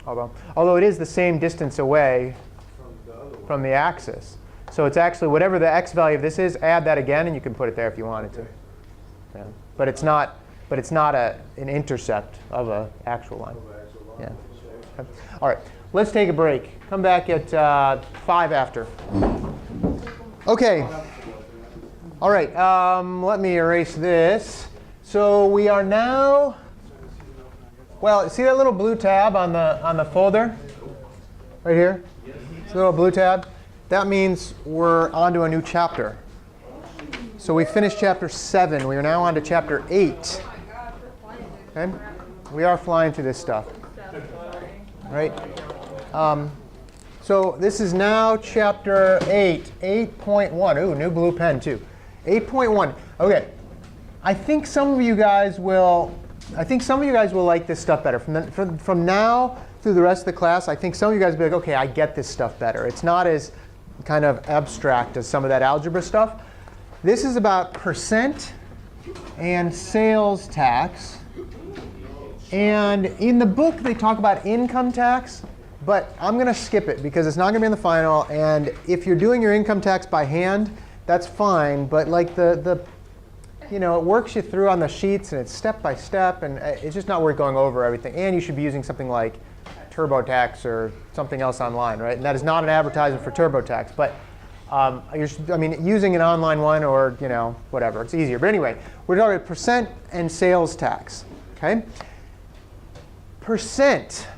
Okay. Although it is the same distance away From the other one. from the axis. So it's actually whatever the x value of this is, add that again, and you can put it there if you wanted to. Yeah. But it's not an intercept of an actual line. Of the actual line. Yeah. Okay. All right. let's take a break. Come back at 5 after. OK. All right. Let me erase this. So we are now, well, see that little blue tab on the folder right here? It's a little blue tab. That means we're on to a new chapter. So we finished chapter 7. We are now on to chapter 8. Okay? We are flying through this stuff. Right? So this is now chapter 8, 8.1. Ooh, new blue pen too. 8.1. OK. I think some of you guys will like this stuff better. From now through the rest of the class, I think some of you guys will be like, OK, I get this stuff better. It's not as kind of abstract as some of that algebra stuff. This is about percent and sales tax. And in the book, they talk about income tax. But I'm going to skip it because it's not going to be in the final. And if you're doing your income tax by hand, that's fine. But like it works you through on the sheets, and it's step by step. And it's just not worth going over everything. And you should be using something like TurboTax or something else online, right? And that is not an advertisement for TurboTax. But using an online one or whatever, it's easier. But anyway, we're talking about percent and sales tax. Okay? Percent.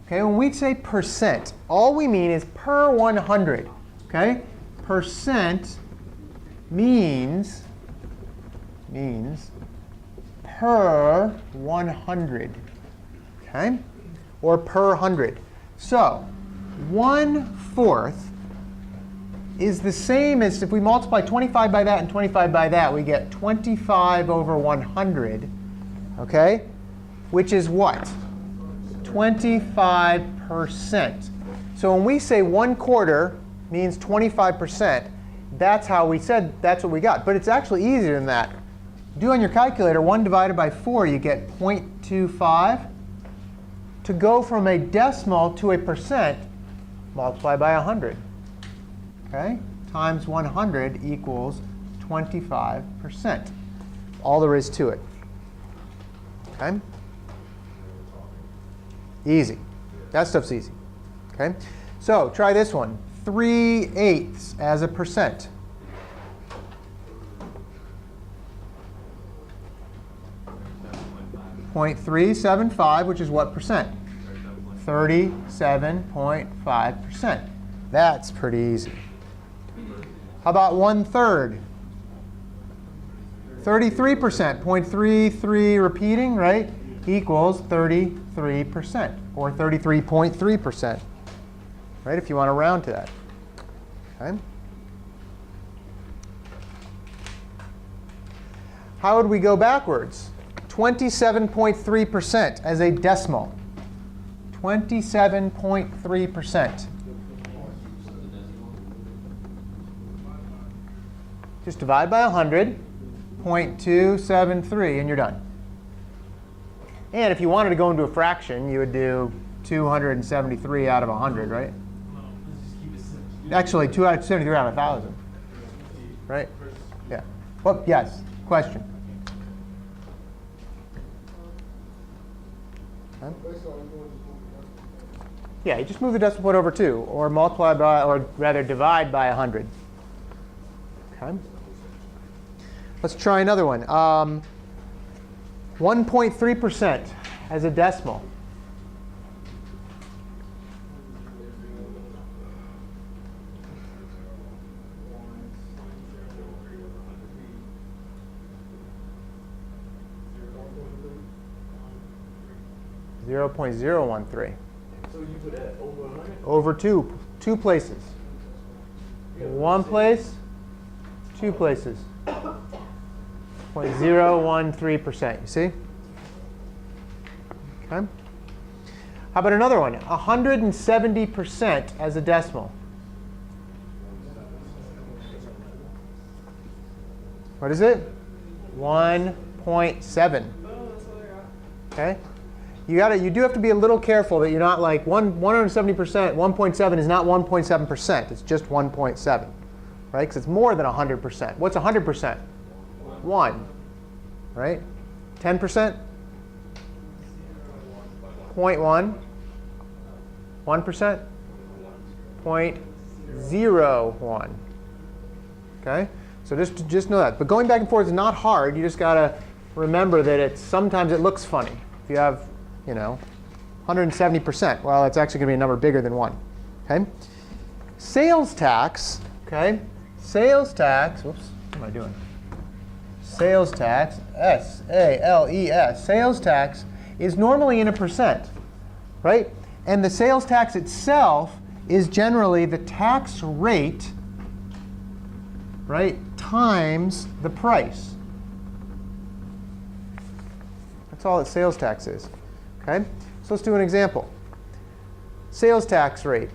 Okay, when we say percent, all we mean is per 100. Okay? Percent means per 100. Okay? Or per 100. So 1/4 is the same as if we multiply 25 by that and 25 by that, we get 25 over 100, OK? Which is what? 25%. So when we say 1/4 means 25%, that's how we said that's what we got. But it's actually easier than that. Do on your calculator, 1 divided by 4, you get 0.25. To go from a decimal to a percent, multiply by 100. Okay? Times 100 equals 25%. All there is to it. Okay? Easy. That stuff's easy. Okay? So try this one. 3/8 as a percent. .375, which is what percent? 37.5%. That's pretty easy. How about 1/3? 33%. 0.33 repeating, right? Equals 33%, or 33.3%. Right, if you want to round to that. Okay? How would we go backwards? 27.3% as a decimal. 27.3%. Just divide by 100, 0.273, and you're done. And if you wanted to go into a fraction, you would do 273 out of 100, right? Actually, 273 out of 1,000. Right? Yeah. Well, yes. Question. Huh? Yeah, you just move the decimal point over 2, or multiply by, or rather divide by 100. Okay. Let's try another one. 1.3% as a decimal. .013. So you put that over 100? Over two places. One place, two places. 0.013%. You see? Okay. How about another one? 170% as a decimal. What is it? 1.7. Okay. You do have to be a little careful that you're not like 170%. 1.7 is not 1.7%. It's just 1.7, right? Because it's more than 100%. What's 100%? 1, right? 10%? 0.1. 1%? 0.01. Okay? So just know that. But going back and forth is not hard. You just got to remember that sometimes it looks funny. If you have, 170%, well, it's actually going to be a number bigger than 1. Okay? Sales tax, okay? Sales tax, whoops, what am I doing? Sales tax, S-A-L-E-S, sales tax is normally in a percent, right? And the sales tax itself is generally the tax rate, right, times the price. That's all that sales tax is, okay? So let's do an example. Sales tax rate.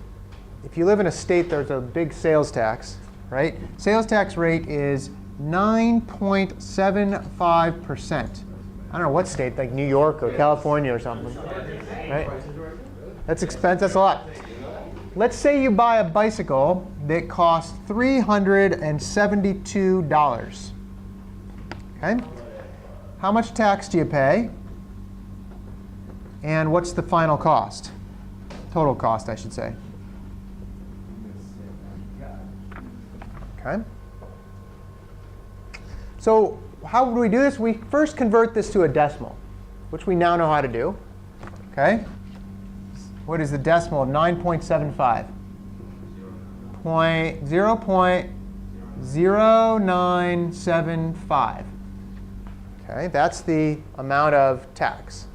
If you live in a state, there's a big sales tax, right? Sales tax rate is 9.75%. I don't know what state, like New York or California or something, right? That's expensive. That's a lot. Let's say you buy a bicycle that costs $372. Okay? How much tax do you pay? And what's the final cost? Total cost, I should say. Okay? So how would we do this? We first convert this to a decimal, which we now know how to do. Okay? What is the decimal of 9.75? 0.0975. Okay, that's the amount of tax.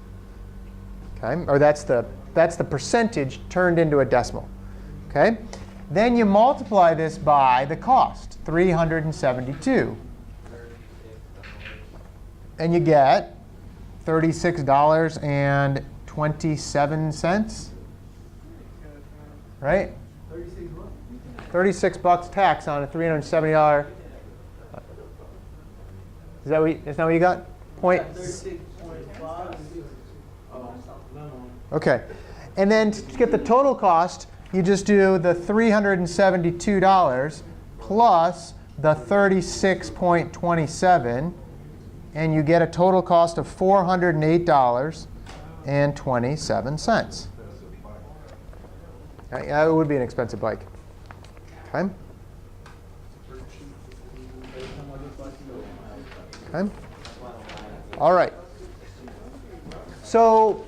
Okay, or that's the percentage turned into a decimal. Okay, then you multiply this by the cost, 372, and you get $36.27. Right? 36 bucks tax on a $370. Is that what you got? Point. 36.5. Okay, and then to get the total cost, you just do the $372 plus the 36.27, and you get a total cost of $408.27. Yeah, it would be an expensive bike. Okay. Okay. All right. So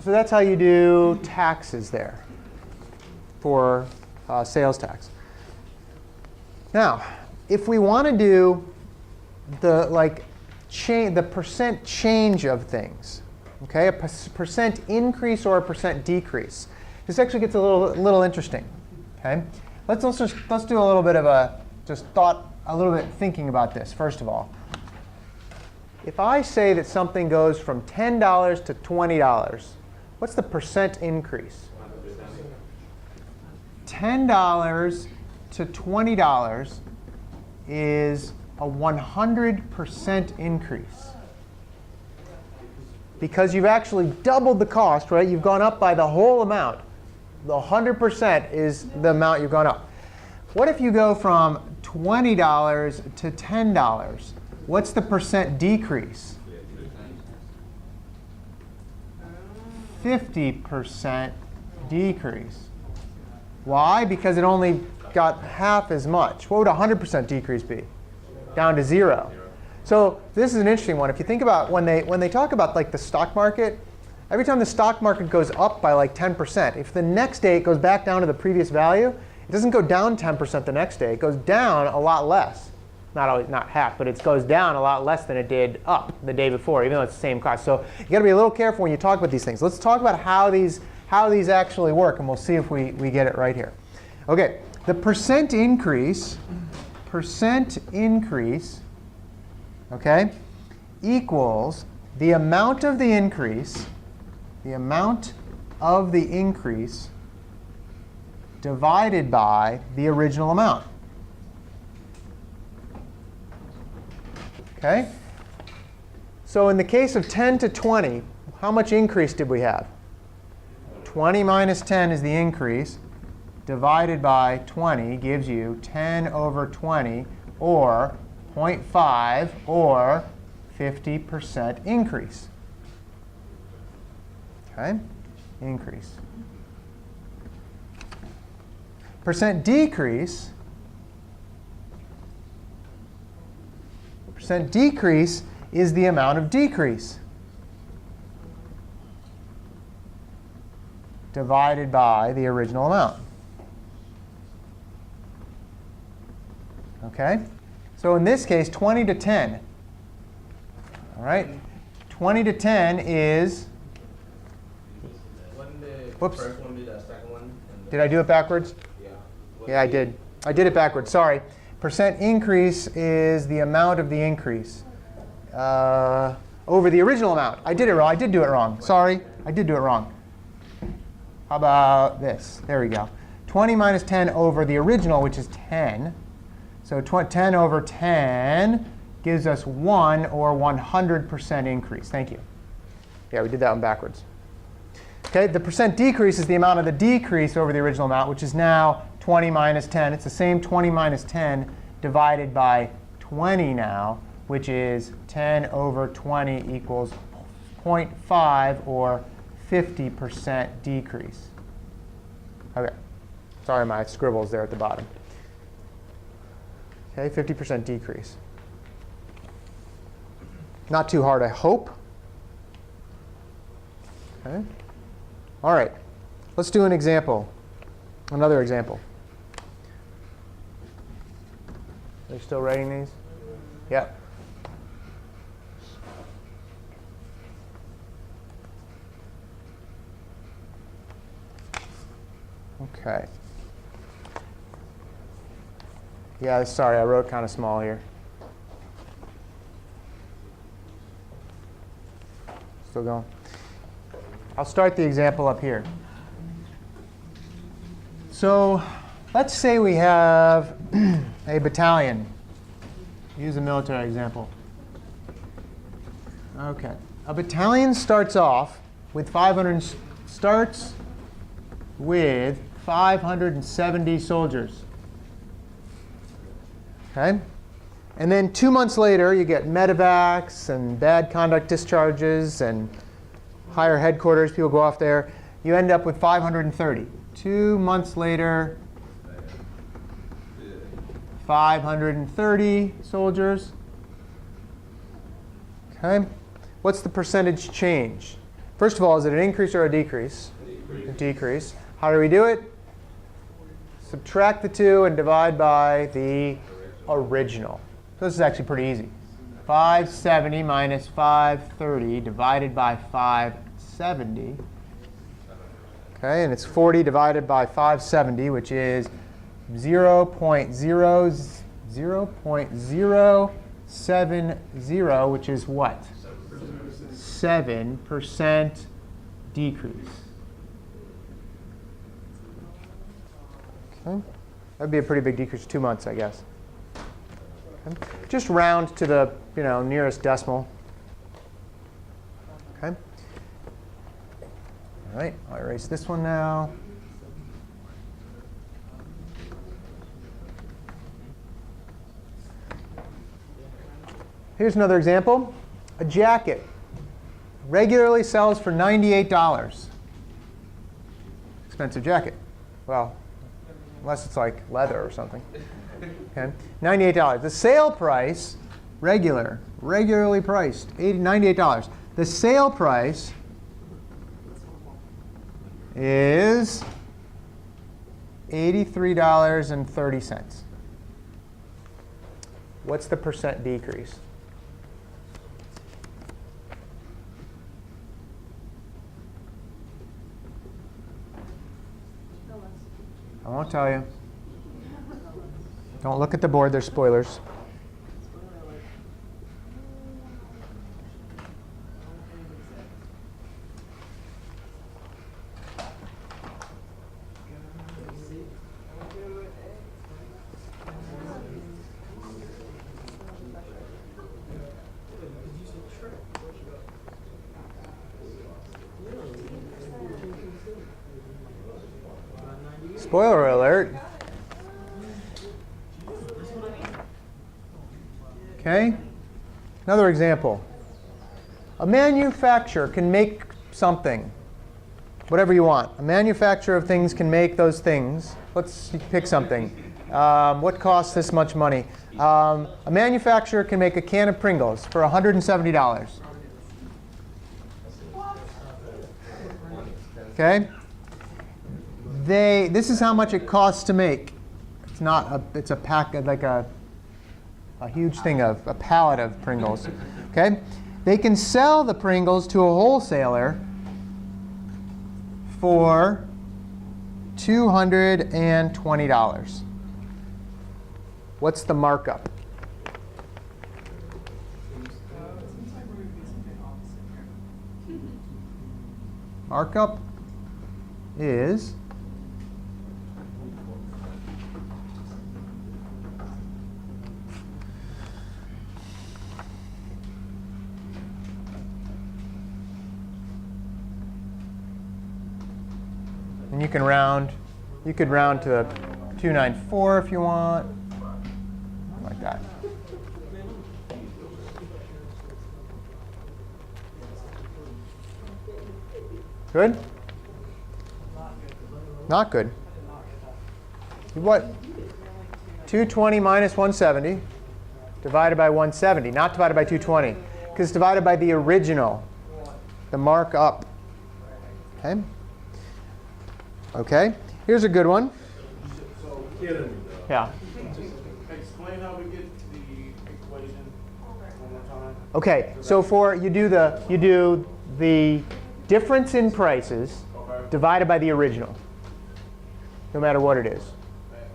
that's how you do taxes there for sales tax. Now, if we want to do the percent change of things, okay, a percent increase or a percent decrease, this actually gets a little interesting. Okay, let's do a little bit of a thinking about this. First of all, if I say that something goes from $10 to $20, what's the percent increase? $10 to $20 is a 100% increase. Because you've actually doubled the cost, right? You've gone up by the whole amount. The 100% is the amount you've gone up. What if you go from $20 to $10? What's the percent decrease? 50% decrease. Why? Because it only got half as much. What would a 100% decrease be? Down to 0. So this is an interesting one. If you think about when they talk about like the stock market, every time the stock market goes up by like 10%, if the next day it goes back down to the previous value, it doesn't go down 10% the next day. It goes down a lot less. Not half, but it goes down a lot less than it did up the day before, even though it's the same cost. So you got to be a little careful when you talk about these things. Let's talk about how these actually work, and we'll see if we get it right here. Okay, the percent increase, okay, equals the amount of the increase divided by the original amount. Okay? So in the case of 10 to 20, how much increase did we have? 20 minus 10 is the increase, divided by 20 gives you 10 over 20, or 0.5, or 50% increase. Okay? increase. Percent decrease is the amount of decrease divided by the original amount. OK? So in this case, 20 to 10. All right? 20 to 10 is, Wouldn't the whoops. first one be the second one? Did I do it backwards? Yeah. Yeah, I did. I did it backwards. Sorry. Percent increase is the amount of the increase over the original amount. I did it wrong. I did do it wrong. Sorry. I did do it wrong. How about this? There we go. 20 minus 10 over the original, which is 10. So 10 over 10 gives us 1 or 100% increase. Thank you. Yeah, we did that one backwards. OK, the percent decrease is the amount of the decrease over the original amount, which is now 20 minus 10. It's the same 20 minus 10 divided by 20 now, which is 10 over 20 equals 0.5 or 50% decrease. OK, sorry, my scribbles there at the bottom. OK, 50% decrease. Not too hard, I hope. OK. All right, let's do an example. Another example. Are you still writing these? Yep. OK. Yeah, sorry, I wrote kind of small here. Still going? I'll start the example up here. So let's say we have a battalion. Use a military example. OK. A battalion starts with 570 soldiers. OK? And then 2 months later, you get medevacs and bad conduct discharges and higher headquarters. People go off there. You end up with 530. 2 months later, 530 soldiers. OK? What's the percentage change? First of all, is it an increase or a decrease? A decrease. How do we do it? Subtract the 2 and divide by the original. So this is actually pretty easy. 570 minus 530 divided by 570. OK, and it's 40 divided by 570, which is 0.070, which is what? 7% decrease. OK, that'd be a pretty big decrease, 2 months, I guess. Okay. Just round to the nearest decimal. OK. All right, I'll erase this one now. Here's another example. A jacket regularly sells for $98. Expensive jacket. Well, unless it's like leather or something. Okay, $98. The sale price, regularly priced, $98. The sale price is $83.30. What's the percent decrease? I won't tell you. Don't look at the board. There's spoilers. Spoiler alert. OK, another example. A manufacturer can make something whatever you want. A manufacturer of things can make those things. Let's pick something. What costs this much money? A manufacturer can make a can of Pringles for $170. Okay? This is how much it costs to make. It's not a, it's a pack, like a huge thing of, a pallet of Pringles. Okay? They can sell the Pringles to a wholesaler for $220. What's the markup? Markup is and you can round. You could round to 294 if you want, like that. Good? Not good. What? 220 minus 170 divided by 170, not divided by 220, because it's divided by the original, the markup. Okay? Okay. Here's a good one. Yeah. Explain how we get the equation one more time. Okay. So you do the difference in prices divided by the original, no matter what it is.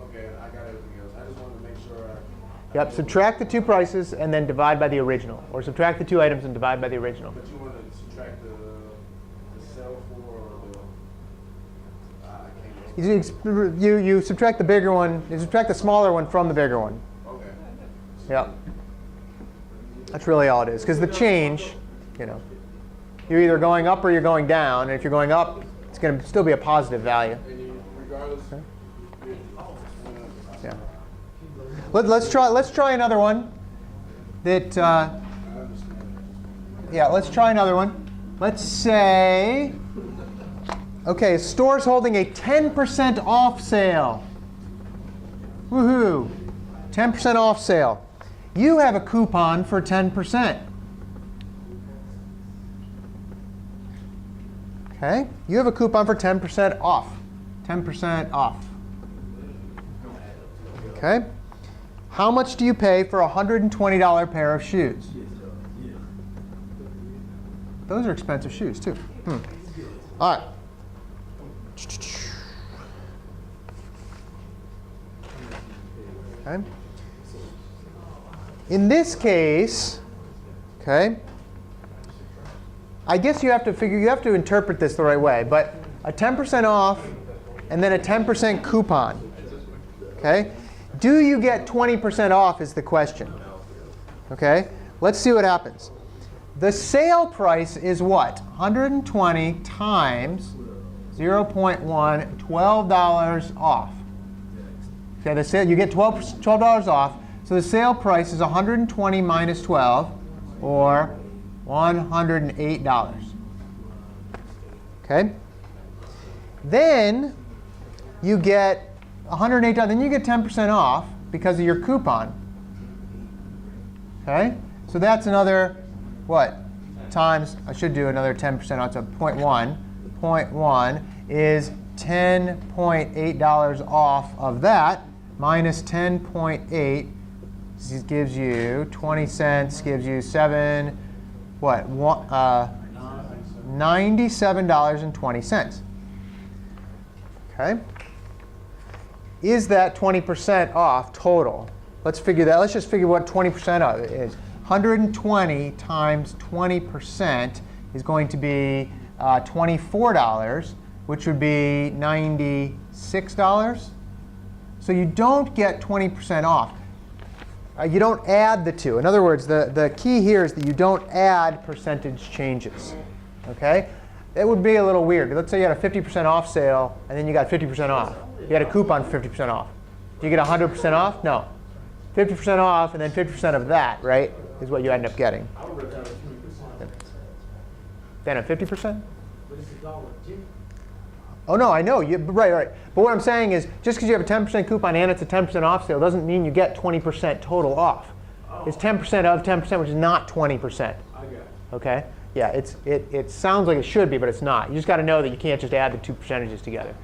Okay, I got everything else. I just wanted to make sure. Yep. Subtract the two prices and then divide by the original, or subtract the two items and divide by the original. But you want to subtract the cell for the. You subtract the bigger one. You subtract the smaller one from the bigger one. Okay. Yep. That's really all it is. Because the change, you're either going up or you're going down. And if you're going up, it's going to still be a positive value. Regardless. Okay. Yeah. Let's try another one. That. Yeah. Let's try another one. Let's say. Okay, a store's holding a 10% off sale. Woohoo! 10% off sale. You have a coupon for 10%. Okay, you have a coupon for 10% off. 10% off. Okay. How much do you pay for a $120 pair of shoes? Those are expensive shoes, too. All right. Okay. In this case, okay, I guess you have to interpret this the right way, but a 10% off and then a 10% coupon. Okay? Do you get 20% off is the question. Okay? Let's see what happens. The sale price is what? 120 times 0.1, $12 off. Okay, you get $12 off. So the sale price is 120 minus 12, or $108. Okay? Then you get $108. Then you get 10% off because of your coupon. Okay? So that's another, what? Times, I should do another 10% off, so 0.1. 0.1 is $10.8 off of that, minus 10.8 gives you 20 cents, gives you $97.20. Okay? Is that 20% off total? Let's figure that. Let's just figure what 20% of it is. 120 times 20% is going to be $24, which would be $96. So you don't get 20% off. You don't add the two. In other words, the key here is that you don't add percentage changes. Okay? That would be a little weird. Let's say you had a 50% off sale, and then you got 50% off. You had a coupon for 50% off. Do you get 100% off? No. 50% off, and then 50% of that, right, is what you end up getting. I would rather have 20%. Then a 50%? But it's $1, Jim. Oh, no, I know. Right. But what I'm saying is just because you have a 10% coupon and it's a 10% off sale doesn't mean you get 20% total off. It's 10% of 10%, which is not 20%. I got it. OK? Yeah, it sounds like it should be, but it's not. You just got to know that you can't just add the two percentages together.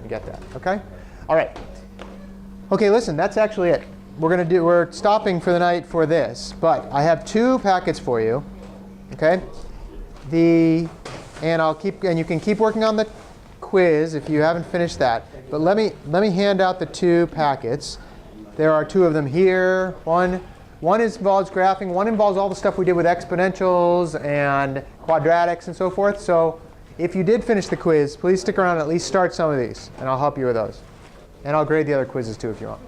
You get that? OK? All right. OK, listen, that's actually it. We're stopping for the night for this. But I have 2 packets for you. OK? And you can keep working on the quiz if you haven't finished that. But let me hand out the 2 packets. There are 2 of them here. One involves graphing. One involves all the stuff we did with exponentials and quadratics and so forth. So if you did finish the quiz, please stick around and at least start some of these, and I'll help you with those. And I'll grade the other quizzes too if you want.